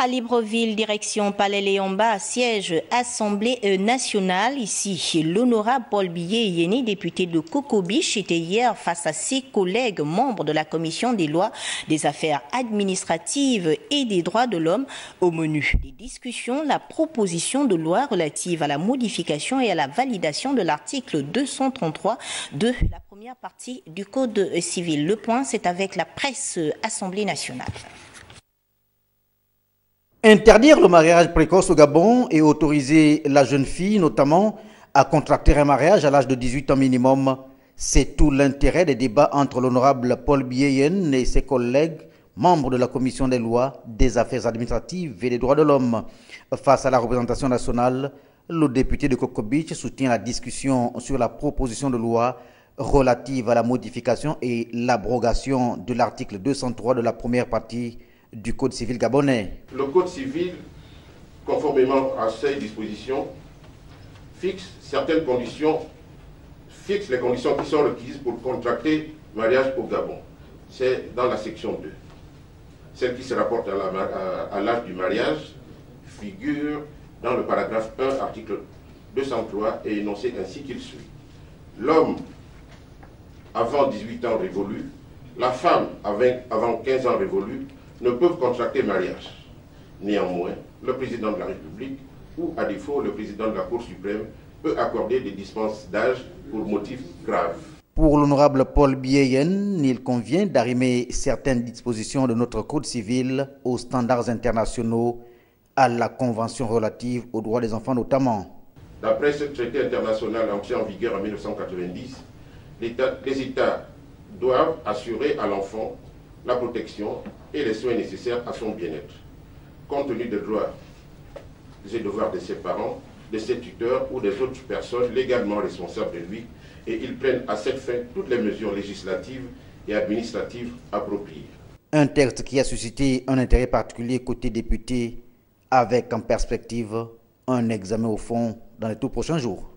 À Libreville, direction Palais Léomba, siège Assemblée nationale. Ici, l'honorable Paul Biye-Yeni, député de Cocobiche, était hier face à ses collègues membres de la Commission des lois, des affaires administratives et des droits de l'homme. Au menu des discussions, la proposition de loi relative à la modification et à la validation de l'article 233 de la première partie du Code civil. Le point, c'est avec la presse Assemblée nationale. Interdire le mariage précoce au Gabon et autoriser la jeune fille, notamment, à contracter un mariage à l'âge de 18 ans minimum, c'est tout l'intérêt des débats entre l'honorable Paul Biye-Yeni et ses collègues, membres de la Commission des lois, des affaires administratives et des droits de l'homme. Face à la représentation nationale, le député de Cocobiche soutient la discussion sur la proposition de loi relative à la modification et l'abrogation de l'article 203 de la première partie du Code civil gabonais. Le Code civil, conformément à ces dispositions, fixe certaines conditions, fixe les conditions qui sont requises pour contracter mariage au Gabon. C'est dans la section 2. Celle qui se rapporte à l'âge du mariage figure dans le paragraphe 1, article 203, et énoncé ainsi qu'il suit. L'homme avant 18 ans révolus, la femme avant 15 ans révolus, ne peuvent contracter mariage. Néanmoins, le président de la République, ou à défaut le président de la Cour suprême, peut accorder des dispenses d'âge pour motifs graves. Pour l'honorable Paul Biye-Yeni, il convient d'arrimer certaines dispositions de notre Code civil aux standards internationaux, à la Convention relative aux droits des enfants notamment. D'après ce traité international entré en vigueur en 1990, les États doivent assurer à l'enfant la protection et les soins nécessaires à son bien-être, compte tenu des droits et devoirs de ses parents, de ses tuteurs ou des autres personnes légalement responsables de lui, et ils prennent à cette fin toutes les mesures législatives et administratives appropriées. Un texte qui a suscité un intérêt particulier côté député, avec en perspective un examen au fond dans les tout prochains jours.